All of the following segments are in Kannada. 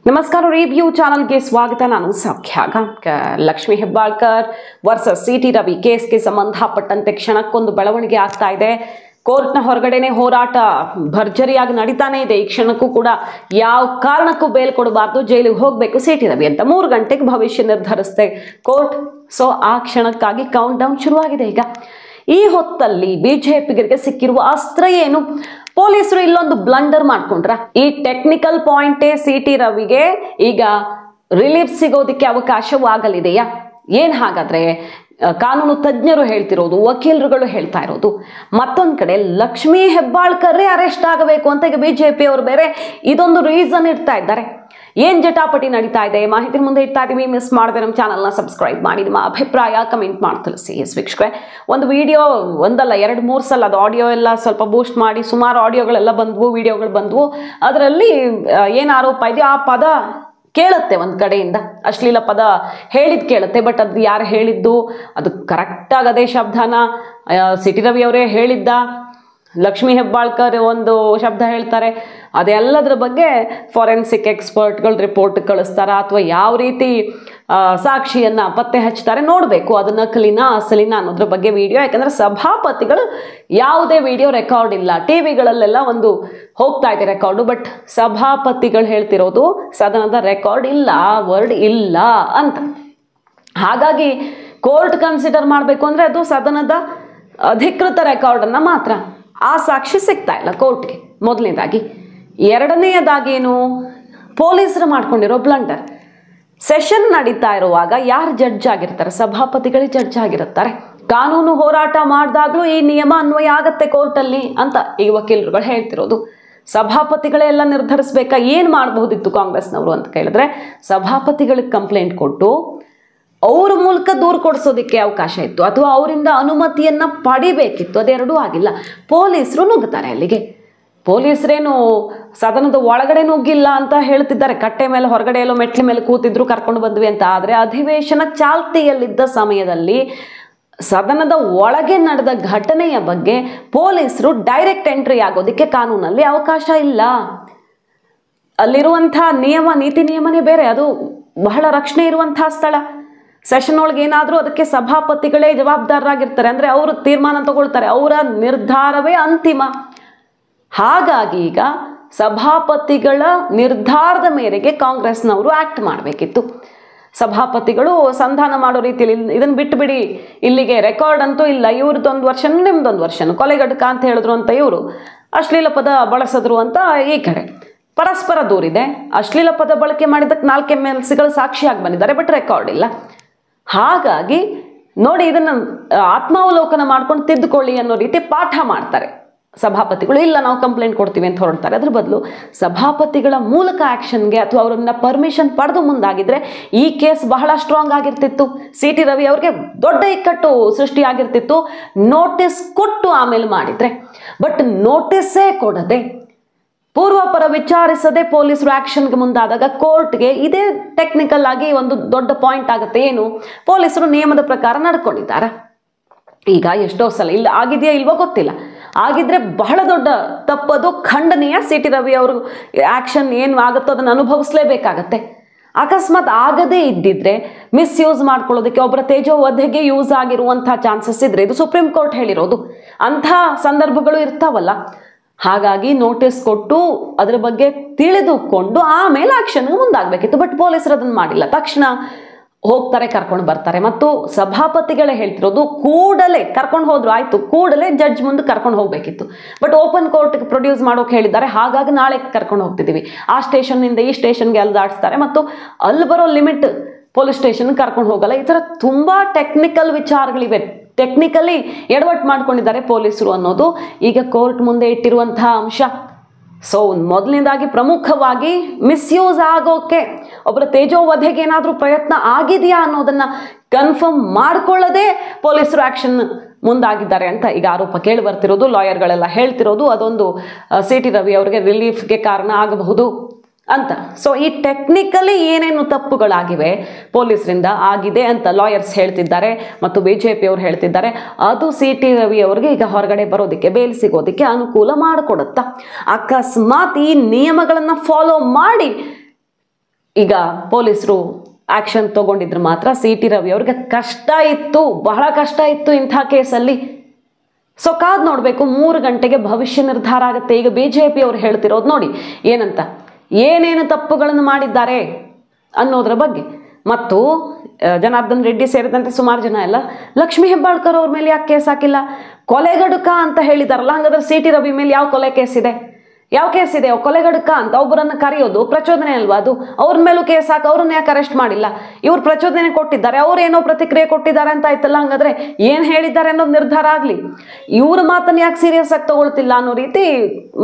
ನಮಸ್ಕಾರ ರಿವ್ಯೂ ಚಾನಲ್ಗೆ ಸ್ವಾಗತ. ನಾನು ಸೌಖ್ಯ. ಲಕ್ಷ್ಮೀ ಹೆಬ್ಬಾಳ್ಕರ್ ವರ್ಸಸ್ ಸಿಟಿ ರವಿ ಕೇಸ್ಗೆ ಸಂಬಂಧಪಟ್ಟಂತೆ ಕ್ಷಣಕ್ಕೊಂದು ಬೆಳವಣಿಗೆ ಆಗ್ತಾ ಇದೆ. ಕೋರ್ಟ್ನ ಹೊರಗಡೆನೆ ಹೋರಾಟ ಭರ್ಜರಿಯಾಗಿ ನಡೀತಾನೆ ಇದೆ. ಈ ಕ್ಷಣಕ್ಕೂ ಕೂಡ ಯಾವ ಕಾರಣಕ್ಕೂ ಬೇಲ್ ಕೊಡಬಾರ್ದು, ಜೈಲಿಗೆ ಹೋಗಬೇಕು ಸಿಟಿ ರವಿ ಅಂತ 3 ಗಂಟೆಗೆ ಭವಿಷ್ಯ ನಿರ್ಧರಿಸಿದೆ ಕೋರ್ಟ್. ಸೊ ಆ ಕ್ಷಣಕ್ಕಾಗಿ ಕೌಂಟ್ ಡೌನ್ ಶುರುವಾಗಿದೆ. ಈಗ ಈ ಹೊತ್ತಲ್ಲಿ ಬಿಜೆಪಿಗರಿಗೆ ಸಿಕ್ಕಿರುವ ಅಸ್ತ್ರ ಏನು? ಪೊಲೀಸರು ಇಲ್ಲೊಂದು ಬ್ಲಂಡರ್ ಮಾಡ್ಕೊಂಡ್ರ. ಈ ಟೆಕ್ನಿಕಲ್ ಪಾಯಿಂಟೇ ಸಿಟಿ ರವಿಗೆ ಈಗ ರಿಲೀಫ್ ಸಿಗೋದಕ್ಕೆ ಅವಕಾಶವಾಗಲಿದೆಯಾ? ಏನ್ ಹಾಗಾದ್ರೆ ಕಾನೂನು ತಜ್ಞರು ಹೇಳ್ತಿರೋದು, ವಕೀಲರುಗಳು ಹೇಳ್ತಾ ಇರೋದು. ಮತ್ತೊಂದ್ ಕಡೆ ಲಕ್ಷ್ಮೀ ಹೆಬ್ಬಾಳ್ಕರ್ರೇ ಅರೆಸ್ಟ್ ಆಗಬೇಕು ಅಂತ ಈಗ ಬಿಜೆಪಿ ಅವರು ಬೇರೆ ಇದೊಂದು ರೀಸನ್ ಇಡ್ತಾ ಇದ್ದಾರೆ. ಏನ್ ಜಟಾಪಟಿ ನಡೀತಾ ಇದೆ ಮಾಹಿತಿ ಮುಂದೆ ಇಡ್ತಾ ಇದೀವಿ. ಮಿಸ್ ಮಾಡದೆ ನಮ್ಮ ಚಾನಲ್ನ ಸಬ್ಸ್ಕ್ರೈಬ್ ಮಾಡಿ, ನಿಮ್ಮ ಅಭಿಪ್ರಾಯ ಕಮೆಂಟ್ ಮಾಡಿ ತಿಳಿಸಿ. ವೀಕ್ಷಕರೇ, ಒಂದು ವಿಡಿಯೋ ಒಂದಲ್ಲ 2-3 ಸಲ ಅದು ಆಡಿಯೋ ಎಲ್ಲ ಸ್ವಲ್ಪ ಬೂಸ್ಟ್ ಮಾಡಿ ಸುಮಾರು ಆಡಿಯೋಗಳೆಲ್ಲ ಬಂದ್ವು, ವಿಡಿಯೋಗಳು ಬಂದ್ವು. ಅದರಲ್ಲಿ ಏನು ಆರೋಪ ಇದೆಯೋ ಆ ಪದ ಕೇಳುತ್ತೆ, ಒಂದು ಕಡೆಯಿಂದ ಅಶ್ಲೀಲ ಪದ ಹೇಳಿದ್ ಕೇಳುತ್ತೆ. ಬಟ್ ಅದು ಯಾರು ಹೇಳಿದ್ದು, ಅದು ಕರೆಕ್ಟಾಗಿ ಅದೇ ಶಬ್ದನ ಸಿಟಿ ರವಿ ಅವರೇ ಹೇಳಿದ್ದ, ಲಕ್ಷ್ಮೀ ಹೆಬ್ಬಾಳ್ಕರ್ ಒಂದು ಶಬ್ದ ಹೇಳ್ತಾರೆ, ಅದೆಲ್ಲದರ ಬಗ್ಗೆ ಫಾರೆನ್ಸಿಕ್ ಎಕ್ಸ್ಪರ್ಟ್ಗಳು ರಿಪೋರ್ಟ್ ಕಳಿಸ್ತಾರ ಅಥವಾ ಯಾವ ರೀತಿ ಸಾಕ್ಷಿಯನ್ನ ಪತ್ತೆ ಹಚ್ತಾರೆ ನೋಡಬೇಕು, ಅದು ನಕಲಿನ ಅಸಲಿನ ಅನ್ನೋದ್ರ ಬಗ್ಗೆ ವಿಡಿಯೋ. ಯಾಕಂದ್ರೆ ಸಭಾಪತಿಗಳು ಯಾವುದೇ ವಿಡಿಯೋ ರೆಕಾರ್ಡ್ ಇಲ್ಲ, ಟಿವಿಗಳಲ್ಲೆಲ್ಲ ಒಂದು ಹೋಗ್ತಾ ಇದೆ ರೆಕಾರ್ಡು, ಬಟ್ ಸಭಾಪತಿಗಳು ಹೇಳ್ತಿರೋದು ಸದನದ ರೆಕಾರ್ಡ್ ಇಲ್ಲ, ವರ್ಡ್ ಇಲ್ಲ ಅಂತ. ಹಾಗಾಗಿ ಕೋರ್ಟ್ ಕನ್ಸಿಡರ್ ಮಾಡಬೇಕು ಅಂದ್ರೆ ಅದು ಸದನದ ಅಧಿಕೃತ ರೆಕಾರ್ಡನ್ನು ಮಾತ್ರ. ಆ ಸಾಕ್ಷಿ ಸಿಗ್ತಾ ಇಲ್ಲ ಕೋರ್ಟ್ಗೆ, ಮೊದಲನೇದಾಗಿ. ಎರಡನೆಯದಾಗಿ ಏನು, ಪೊಲೀಸರು ಮಾಡ್ಕೊಂಡಿರೋ ಬ್ಲಂಡರ್. ಸೆಷನ್ ನಡೀತಾ ಇರುವಾಗ ಯಾರು ಜಡ್ಜ್ ಆಗಿರ್ತಾರೆ? ಸಭಾಪತಿಗಳೇ ಜಡ್ಜ್ ಆಗಿರುತ್ತಾರೆ. ಕಾನೂನು ಹೋರಾಟ ಮಾಡಿದಾಗ್ಲೂ ಈ ನಿಯಮ ಅನ್ವಯ ಆಗತ್ತೆ ಕೋರ್ಟಲ್ಲಿ ಅಂತ ಈ ವಕೀಲರುಗಳು ಹೇಳ್ತಿರೋದು. ಸಭಾಪತಿಗಳೇ ಎಲ್ಲ ನಿರ್ಧರಿಸ್ಬೇಕಾ? ಏನು ಮಾಡಬಹುದಿತ್ತು ಕಾಂಗ್ರೆಸ್ನವರು ಅಂತ ಕೇಳಿದ್ರೆ, ಸಭಾಪತಿಗಳಿಗೆ ಕಂಪ್ಲೇಂಟ್ ಕೊಟ್ಟು ಅವ್ರ ಮೂಲಕ ದೂರು ಕೊಡಿಸೋದಕ್ಕೆ ಅವಕಾಶ ಇತ್ತು, ಅಥವಾ ಅವರಿಂದ ಅನುಮತಿಯನ್ನ ಪಡಿಬೇಕಿತ್ತು. ಅದೆರಡೂ ಆಗಿಲ್ಲ. ಪೊಲೀಸರು ನುಗ್ಗುತ್ತಾರೆ ಅಲ್ಲಿಗೆ. ಪೊಲೀಸರೇನು ಸದನದ ಒಳಗಡೆ ನುಗ್ಗಿಲ್ಲ ಅಂತ ಹೇಳ್ತಿದ್ದಾರೆ, ಕಟ್ಟೆ ಮೇಲೆ ಹೊರಗಡೆ ಎಲ್ಲೋ ಮೆಟ್ಲ ಮೇಲೆ ಕೂತಿದ್ರು ಕರ್ಕೊಂಡು ಬಂದ್ವಿ ಅಂತ. ಆದರೆ ಅಧಿವೇಶನ ಚಾಲ್ತಿಯಲ್ಲಿದ್ದ ಸಮಯದಲ್ಲಿ ಸದನದ ಒಳಗೆ ನಡೆದ ಘಟನೆಯ ಬಗ್ಗೆ ಪೊಲೀಸರು ಡೈರೆಕ್ಟ್ ಎಂಟ್ರಿ ಆಗೋದಕ್ಕೆ ಕಾನೂನಲ್ಲಿ ಅವಕಾಶ ಇಲ್ಲ. ಅಲ್ಲಿರುವಂಥ ನಿಯಮ ನೀತಿ ನಿಯಮನೇ ಬೇರೆ, ಅದು ಬಹಳ ರಕ್ಷಣೆ ಇರುವಂತಹ ಸ್ಥಳ. ಸೆಷನ್ ಒಳಗೆ ಏನಾದರೂ ಅದಕ್ಕೆ ಸಭಾಪತಿಗಳೇ ಜವಾಬ್ದಾರರಾಗಿರ್ತಾರೆ, ಅಂದರೆ ಅವರು ತೀರ್ಮಾನ ತಗೊಳ್ತಾರೆ, ಅವರ ನಿರ್ಧಾರವೇ ಅಂತಿಮ. ಹಾಗಾಗಿ ಈಗ ಸಭಾಪತಿಗಳ ನಿರ್ಧಾರದ ಮೇರೆಗೆ ಕಾಂಗ್ರೆಸ್ನವರು ಆಕ್ಟ್ ಮಾಡಬೇಕಿತ್ತು. ಸಭಾಪತಿಗಳು ಸಂಧಾನ ಮಾಡೋ ರೀತಿಯಲ್ಲಿ ಇದನ್ನು ಬಿಟ್ಟುಬಿಡಿ, ಇಲ್ಲಿಗೆ ರೆಕಾರ್ಡ್ ಅಂತೂ ಇಲ್ಲ, ಇವ್ರದ್ದೊಂದು ವರ್ಷನೂ ನಿಮ್ದೊಂದು ವರ್ಷನೂ ಕೊಲೆಗಡಕ ಅಂತ ಹೇಳಿದ್ರು ಅಂತ ಇವರು, ಅಶ್ಲೀಲ ಪದ ಬಳಸಿದ್ರು ಅಂತ ಈ ಕಡೆ. ಪರಸ್ಪರ ದೂರಿದೆ. ಅಶ್ಲೀಲ ಪದ ಬಳಕೆ ಮಾಡಿದ್ದಕ್ಕೆ 4 MLCಗಳು ಸಾಕ್ಷಿಯಾಗಿ ಬಂದಿದ್ದಾರೆ, ಬಟ್ ರೆಕಾರ್ಡ್ ಇಲ್ಲ. ಹಾಗಾಗಿ ನೋಡಿ, ಇದನ್ನು ಆತ್ಮಾವಲೋಕನ ಮಾಡ್ಕೊಂಡು ತಿದ್ದುಕೊಳ್ಳಿ ಅನ್ನೋ ರೀತಿ ಪಾಠ ಮಾಡ್ತಾರೆ ಸಭಾಪತಿಗಳು. ಇಲ್ಲ ನಾವು ಕಂಪ್ಲೇಂಟ್ ಕೊಡ್ತೀವಿ ಅಂತ ಹೊರಡ್ತಾರೆ. ಅದ್ರ ಬದಲು ಸಭಾಪತಿಗಳ ಮೂಲಕ ಆ್ಯಕ್ಷನ್ಗೆ ಅಥವಾ ಅವರನ್ನ ಪರ್ಮಿಷನ್ ಪಡೆದು ಮುಂದಾಗಿದ್ರೆ ಈ ಕೇಸ್ ಬಹಳ ಸ್ಟ್ರಾಂಗ್ ಆಗಿರ್ತಿತ್ತು. ಸಿಟಿ ರವಿ ಅವ್ರಿಗೆ ದೊಡ್ಡ ಇಕ್ಕಟ್ಟು ಸೃಷ್ಟಿಯಾಗಿರ್ತಿತ್ತು, ನೋಟಿಸ್ ಕೊಟ್ಟು ಆಮೇಲೆ ಮಾಡಿದ್ರೆ. ಬಟ್ ನೋಟಿಸ್ಸೇ ಕೊಡದೆ, ಪೂರ್ವಾಪರ ವಿಚಾರಿಸದೆ ಪೊಲೀಸರು ಆ್ಯಕ್ಷನ್ಗೆ ಮುಂದಾದಾಗ ಕೋರ್ಟ್ಗೆ ಇದೇ ಟೆಕ್ನಿಕಲ್ ಆಗಿ ಒಂದು ದೊಡ್ಡ ಪಾಯಿಂಟ್ ಆಗುತ್ತೆ. ಏನು, ಪೊಲೀಸರು ನಿಯಮದ ಪ್ರಕಾರ ನಡ್ಕೊಂಡಿದ್ದಾರೆ. ಈಗ ಎಷ್ಟೋ ಸಲ ಇಲ್ಲ ಆಗಿದೆಯಾ ಇಲ್ವೋ ಗೊತ್ತಿಲ್ಲ, ಆಗಿದ್ರೆ ಬಹಳ ದೊಡ್ಡ ತಪ್ಪದು, ಖಂಡನೀಯ. ಸಿಟಿ ರವಿ ಅವರು ಆ್ಯಕ್ಷನ್ ಏನು ಆಗುತ್ತೋ ಅದನ್ನು ಅನುಭವಿಸಲೇಬೇಕಾಗತ್ತೆ. ಅಕಸ್ಮಾತ್ ಆಗದೇ ಇದ್ದಿದ್ರೆ ಮಿಸ್ಯೂಸ್ ಮಾಡ್ಕೊಳ್ಳೋದಕ್ಕೆ, ಒಬ್ಬರ ತೇಜೋವಧೆಗೆ ಯೂಸ್ ಆಗಿರುವಂಥ ಚಾನ್ಸಸ್ ಇದ್ರೆ, ಇದು ಸುಪ್ರೀಂ ಕೋರ್ಟ್ ಹೇಳಿರೋದು, ಅಂಥ ಸಂದರ್ಭಗಳು ಇರ್ತಾವಲ್ಲ. ಹಾಗಾಗಿ ನೋಟಿಸ್ ಕೊಟ್ಟು ಅದರ ಬಗ್ಗೆ ತಿಳಿದುಕೊಂಡು ಆಮೇಲೆ ಆಕ್ಷನ್ಗೆ ಮುಂದಾಗಬೇಕಿತ್ತು. ಬಟ್ ಪೊಲೀಸರು ಅದನ್ನು ಮಾಡಿಲ್ಲ. ತಕ್ಷಣ ಹೋಗ್ತಾರೆ, ಕರ್ಕೊಂಡು ಬರ್ತಾರೆ. ಮತ್ತು ಸಭಾಪತಿಗಳೇ ಹೇಳ್ತಿರೋದು ಕೂಡಲೇ ಕರ್ಕೊಂಡು ಹೋದ್ರು ಆಯ್ತು, ಕೂಡಲೇ ಜಡ್ಜ್ ಮುಂದೆ ಕರ್ಕೊಂಡು ಹೋಗ್ಬೇಕಿತ್ತು. ಬಟ್ ಓಪನ್ ಕೋರ್ಟ್ಗೆ ಪ್ರೊಡ್ಯೂಸ್ ಮಾಡೋಕೆ ಹೇಳಿದ್ದಾರೆ. ಹಾಗಾಗಿ ನಾಳೆ ಕರ್ಕೊಂಡು ಹೋಗ್ತಿದ್ದೀವಿ, ಆ ಸ್ಟೇಷನ್ನಿಂದ ಈ ಸ್ಟೇಷನ್ಗೆ ಅಲ್ದಾಡಿಸ್ತಾರೆ, ಮತ್ತು ಅಲ್ಲಿ ಬರೋ ಲಿಮಿಟ್ ಪೊಲೀಸ್ ಸ್ಟೇಷನ್ಗೆ ಕರ್ಕೊಂಡು ಹೋಗಲ್ಲ. ಈ ಥರ ತುಂಬ ಟೆಕ್ನಿಕಲ್ ವಿಚಾರಗಳಿವೆ. ಟೆಕ್ನಿಕಲಿ ಎಡವಟ್ಟು ಮಾಡ್ಕೊಂಡಿದ್ದಾರೆ ಪೊಲೀಸರು ಅನ್ನೋದು ಈಗ ಕೋರ್ಟ್ ಮುಂದೆ ಇಟ್ಟಿರುವಂತಹ ಅಂಶ. ಸೊ ಮೊದಲನೇದಾಗಿ ಪ್ರಮುಖವಾಗಿ ಮಿಸ್ಯೂಸ್ ಆಗೋಕೆ, ಒಬ್ಬರ ತೇಜೋವಧೆಗೆ ಏನಾದರೂ ಪ್ರಯತ್ನ ಆಗಿದೆಯಾ ಅನ್ನೋದನ್ನ ಕನ್ಫರ್ಮ್ ಮಾಡ್ಕೊಳ್ಳದೆ ಪೊಲೀಸರು ಆ್ಯಕ್ಷನ್ ಮುಂದಾಗಿದ್ದಾರೆ ಅಂತ ಈಗ ಆರೋಪ ಕೇಳಿ ಬರ್ತಿರೋದು, ಲಾಯರ್ಗಳೆಲ್ಲ ಹೇಳ್ತಿರೋದು. ಅದೊಂದು ಸಿಟಿ ರವಿ ಅವರಿಗೆ ರಿಲೀಫ್ಗೆ ಕಾರಣ ಆಗಬಹುದು ಅಂತ. ಸೊ ಈ ಟೆಕ್ನಿಕಲಿ ಏನೇನು ತಪ್ಪುಗಳಾಗಿವೆ ಪೊಲೀಸರಿಂದ ಆಗಿದೆ ಅಂತ ಲಾಯರ್ಸ್ ಹೇಳ್ತಿದ್ದಾರೆ ಮತ್ತು ಬಿಜೆಪಿ ಅವರು ಹೇಳ್ತಿದ್ದಾರೆ. ಅದು ಸಿಟಿ ರವಿ ಅವರಿಗೆ ಈಗ ಹೊರಗಡೆ ಬರೋದಕ್ಕೆ, ಬೇಲ್ ಸಿಗೋದಕ್ಕೆ ಅನುಕೂಲ ಮಾಡಿಕೊಡುತ್ತಾ. ಅಕಸ್ಮಾತ್ ಈ ನಿಯಮಗಳನ್ನು ಫಾಲೋ ಮಾಡಿ ಈಗ ಪೊಲೀಸರು ಆಕ್ಷನ್ ತಗೊಂಡಿದ್ರು ಮಾತ್ರ ಸಿ ಟಿ ರವಿ ಅವ್ರಿಗೆ ಕಷ್ಟ ಇತ್ತು, ಬಹಳ ಕಷ್ಟ ಇತ್ತು ಇಂಥ ಕೇಸಲ್ಲಿ. ಸೊ ಕಾದ್ ನೋಡಬೇಕು, 3 ಗಂಟೆಗೆ ಭವಿಷ್ಯ ನಿರ್ಧಾರ ಆಗುತ್ತೆ. ಈಗ BJP ಅವ್ರು ಹೇಳ್ತಿರೋದು ನೋಡಿ ಏನಂತ, ಏನೇನು ತಪ್ಪುಗಳನ್ನು ಮಾಡಿದ್ದಾರೆ ಅನ್ನೋದ್ರ ಬಗ್ಗೆ. ಮತ್ತು ಜನಾರ್ದನ್ ರೆಡ್ಡಿ ಸೇರಿದಂತೆ ಸುಮಾರು ಜನ ಎಲ್ಲ ಲಕ್ಷ್ಮೀ ಹೆಬ್ಬಾಳ್ಕರ್ ಅವ್ರ ಮೇಲೆ ಯಾಕೆ ಕೇಸ್ ಹಾಕಿಲ್ಲ, ಕೊಲೆಗಡುಕ ಅಂತ ಹೇಳಿದಾರಲ್ಲ, ಹಂಗಾದ್ರೆ ಸಿ ಟಿ ರವಿ ಮೇಲೆ ಯಾವ ಕೊಲೆ ಕೇಸ್ ಇದೆ, ಯಾವ ಕೇಸ್ ಇದೆ? ಕೊಲೆಗಡುಕ ಅಂತ ಒಬ್ಬರನ್ನ ಕರೆಯೋದು ಪ್ರಚೋದನೆ ಅಲ್ವಾ ಅದು? ಅವ್ರ ಮೇಲೂ ಕೇಸ್ ಹಾಕಿ ಅವ್ರನ್ನ ಯಾಕೆ ಅರೆಸ್ಟ್ ಮಾಡಿಲ್ಲ? ಇವ್ರು ಪ್ರಚೋದನೆ ಕೊಟ್ಟಿದ್ದಾರೆ, ಅವ್ರು ಏನೋ ಪ್ರತಿಕ್ರಿಯೆ ಕೊಟ್ಟಿದ್ದಾರೆ ಅಂತ ಆಯ್ತಲ್ಲ, ಹಂಗಾದ್ರೆ ಏನ್ ಹೇಳಿದ್ದಾರೆ ಅನ್ನೋದು ನಿರ್ಧಾರ ಆಗ್ಲಿ. ಇವ್ರ ಮಾತನ್ನ ಯಾಕೆ ಸೀರಿಯಸ್ ಆಗಿ ತಗೊಳ್ತಿಲ್ಲ ಅನ್ನೋ ರೀತಿ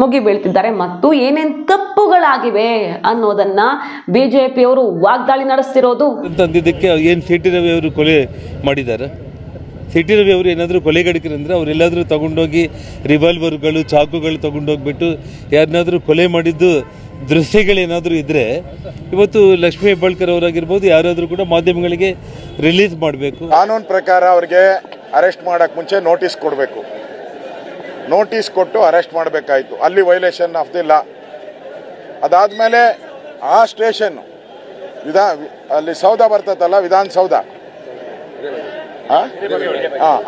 ಮುಗಿ ಬೀಳ್ತಿದ್ದಾರೆ. ಮತ್ತು ಏನೇನ್ ತಪ್ಪುಗಳಾಗಿವೆ ಅನ್ನೋದನ್ನ BJP ಅವರು ವಾಗ್ದಾಳಿ ನಡೆಸ್ತಿರೋದು. ತಂದಿದ್ದಕ್ಕೆ ಏನ್ ಸಿ ಟಿ ರವಿ ಅವರು ಕೊಲೆ ಮಾಡಿದ್ದಾರೆ? ಸಿ ಟಿ ರವಿ ಅವರು ಏನಾದರೂ ಕೊಲೆಗಡಿಕರಂದ್ರೆ ಅವರೆಲ್ಲಾದರೂ ತಗೊಂಡೋಗಿ ರಿವಾಲ್ವರ್ಗಳು, ಚಾಕುಗಳು ತಗೊಂಡೋಗ್ಬಿಟ್ಟು ಯಾರನ್ನಾದರೂ ಕೊಲೆ ಮಾಡಿದ್ದು ದೃಶ್ಯಗಳೇನಾದರೂ ಇದ್ದರೆ ಇವತ್ತು ಲಕ್ಷ್ಮೀ ಹೆಬ್ಬಾಳ್ಕರ್ ಅವರಾಗಿರ್ಬೋದು ಯಾರಾದರೂ ಕೂಡ ಮಾಧ್ಯಮಗಳಿಗೆ ರಿಲೀಸ್ ಮಾಡಬೇಕು. ಕಾನೂನು ಪ್ರಕಾರ ಅವ್ರಿಗೆ ಅರೆಸ್ಟ್ ಮಾಡೋಕ್ಕೆ ಮುಂಚೆ ನೋಟಿಸ್ ಕೊಡಬೇಕು. ನೋಟಿಸ್ ಕೊಟ್ಟು ಅರೆಸ್ಟ್ ಮಾಡಬೇಕಾಯಿತು. ಅಲ್ಲಿ ವೈಲೇಷನ್ ಆಫ್ ದಿ ಲಾ. ಅದಾದಮೇಲೆ ಆ ಸ್ಟೇಷನ್ ಅಲ್ಲಿ ಸೌಧ ಬರ್ತದಲ್ಲ, ವಿಧಾನಸೌಧ,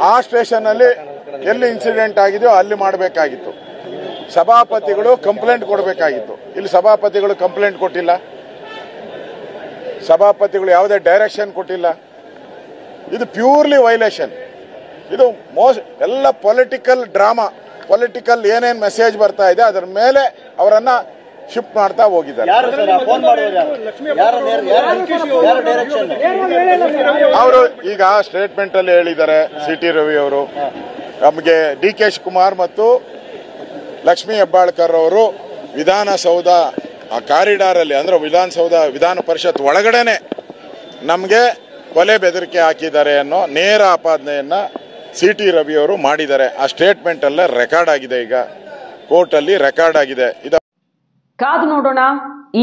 ಆ ಸ್ಟೇಷನ್ನಲ್ಲಿ ಎಲ್ಲಿ ಇನ್ಸಿಡೆಂಟ್ ಆಗಿದೆಯೋ ಅಲ್ಲಿ ಮಾಡಬೇಕಾಗಿತ್ತು. ಸಭಾಪತಿಗಳು ಕಂಪ್ಲೇಂಟ್ ಕೊಡಬೇಕಾಗಿತ್ತು. ಇಲ್ಲಿ ಸಭಾಪತಿಗಳು ಕಂಪ್ಲೇಂಟ್ ಕೊಟ್ಟಿಲ್ಲ, ಸಭಾಪತಿಗಳು ಯಾವುದೇ ಡೈರೆಕ್ಷನ್ ಕೊಟ್ಟಿಲ್ಲ. ಇದು ಪ್ಯೂರ್ಲಿ ವೈಲೇಷನ್. ಇದು ಎಲ್ಲ ಪೊಲಿಟಿಕಲ್ ಡ್ರಾಮಾ, ಪೊಲಿಟಿಕಲ್ ಏನೇನು ಮೆಸೇಜ್ ಬರ್ತಾ ಇದೆ ಅದರ ಮೇಲೆ ಅವರನ್ನ ಶಿಫ್ಟ್ ಮಾಡ್ತಾ ಹೋಗಿದ್ದಾರೆ. ಅವರು ಈಗ ಸ್ಟೇಟ್ಮೆಂಟ್ ಅಲ್ಲಿ ಹೇಳಿದ್ದಾರೆ ಸಿ ಟಿ ರವಿ ಅವರು, ನಮಗೆ DK ಶಿವಕುಮಾರ್ ಮತ್ತು ಲಕ್ಷ್ಮೀ ಹೆಬ್ಬಾಳ್ಕರ್ ಅವರು ವಿಧಾನಸೌಧ ಆ ಕಾರಿಡಾರ್ ಅಲ್ಲಿ ಅಂದ್ರೆ ವಿಧಾನಸೌಧ ವಿಧಾನ ಪರಿಷತ್ ಒಳಗಡೆನೆ ನಮಗೆ ಕೊಲೆ ಬೆದರಿಕೆ ಹಾಕಿದ್ದಾರೆ ಅನ್ನೋ ನೇರ ಆಪಾದನೆಯನ್ನ ಸಿ ಟಿ ರವಿ ಅವರು ಮಾಡಿದ್ದಾರೆ. ಆ ಸ್ಟೇಟ್ಮೆಂಟ್ ಅಲ್ಲೇ ರೆಕಾರ್ಡ್ ಆಗಿದೆ, ಈಗ ಕೋರ್ಟ್ ಅಲ್ಲಿ ರೆಕಾರ್ಡ್ ಆಗಿದೆ. ಕಾದು ನೋಡೋಣ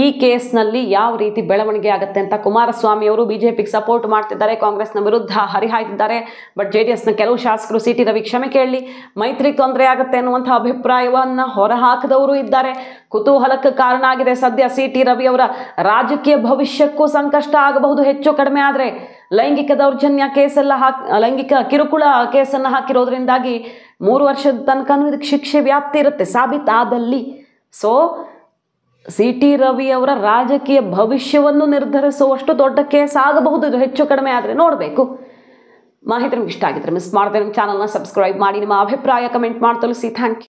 ಈ ಕೇಸ್ನಲ್ಲಿ ಯಾವ ರೀತಿ ಬೆಳವಣಿಗೆ ಆಗುತ್ತೆ ಅಂತ. ಕುಮಾರಸ್ವಾಮಿ ಅವರು BJPಗೆ ಸಪೋರ್ಟ್ ಮಾಡ್ತಿದ್ದಾರೆ, ಕಾಂಗ್ರೆಸ್ನ ವಿರುದ್ಧ ಹರಿಹಾಯ್ತಿದ್ದಾರೆ. ಬಟ್ JDSನ ಕೆಲವು ಶಾಸಕರು ಸಿ ಟಿ ರವಿ ಕ್ಷಮೆ ಕೇಳಲಿ, ಮೈತ್ರಿಗೆ ತೊಂದರೆ ಆಗುತ್ತೆ ಅನ್ನುವಂಥ ಅಭಿಪ್ರಾಯವನ್ನ ಹೊರಹಾಕಿದವರು ಇದ್ದಾರೆ. ಕುತೂಹಲಕ್ಕೆ ಕಾರಣ ಆಗಿದೆ. ಸದ್ಯ ಸಿ ಟಿ ರವಿ ಅವರ ರಾಜಕೀಯ ಭವಿಷ್ಯಕ್ಕೂ ಸಂಕಷ್ಟ ಆಗಬಹುದು ಹೆಚ್ಚು ಕಡಿಮೆ ಆದರೆ. ಲೈಂಗಿಕ ದೌರ್ಜನ್ಯ ಕೇಸೆಲ್ಲ ಲೈಂಗಿಕ ಕಿರುಕುಳ ಕೇಸನ್ನು ಹಾಕಿರೋದ್ರಿಂದಾಗಿ 3 ವರ್ಷದ ತನಕನೂ ಇದಕ್ಕೆ ಶಿಕ್ಷೆ ವ್ಯಾಪ್ತಿ ಇರುತ್ತೆ ಸಾಬೀತಾದಲ್ಲಿ. ಸೊ ಸಿ ಟಿ ರವಿ ಅವರ ರಾಜಕೀಯ ಭವಿಷ್ಯವನ್ನು ನಿರ್ಧರಿಸುವಷ್ಟು ದೊಡ್ಡ ಕೇಸ್ ಆಗಬಹುದು ಇದು ಹೆಚ್ಚು ಕಡಿಮೆ ಆದರೆ. ನೋಡಬೇಕು. ಮಾಹಿತಿ ನಿಮ್ಗೆ ಇಷ್ಟ ಆಗಿದ್ರೆ ಮಿಸ್ ಮಾಡದೆ ನಮ್ಮ ಚಾನಲ್ನ ಸಬ್ಸ್ಕ್ರೈಬ್ ಮಾಡಿ, ನಿಮ್ಮ ಅಭಿಪ್ರಾಯ ಕಮೆಂಟ್ ಮಾಡಿ ತಿಳಿಸಿ. Thank you.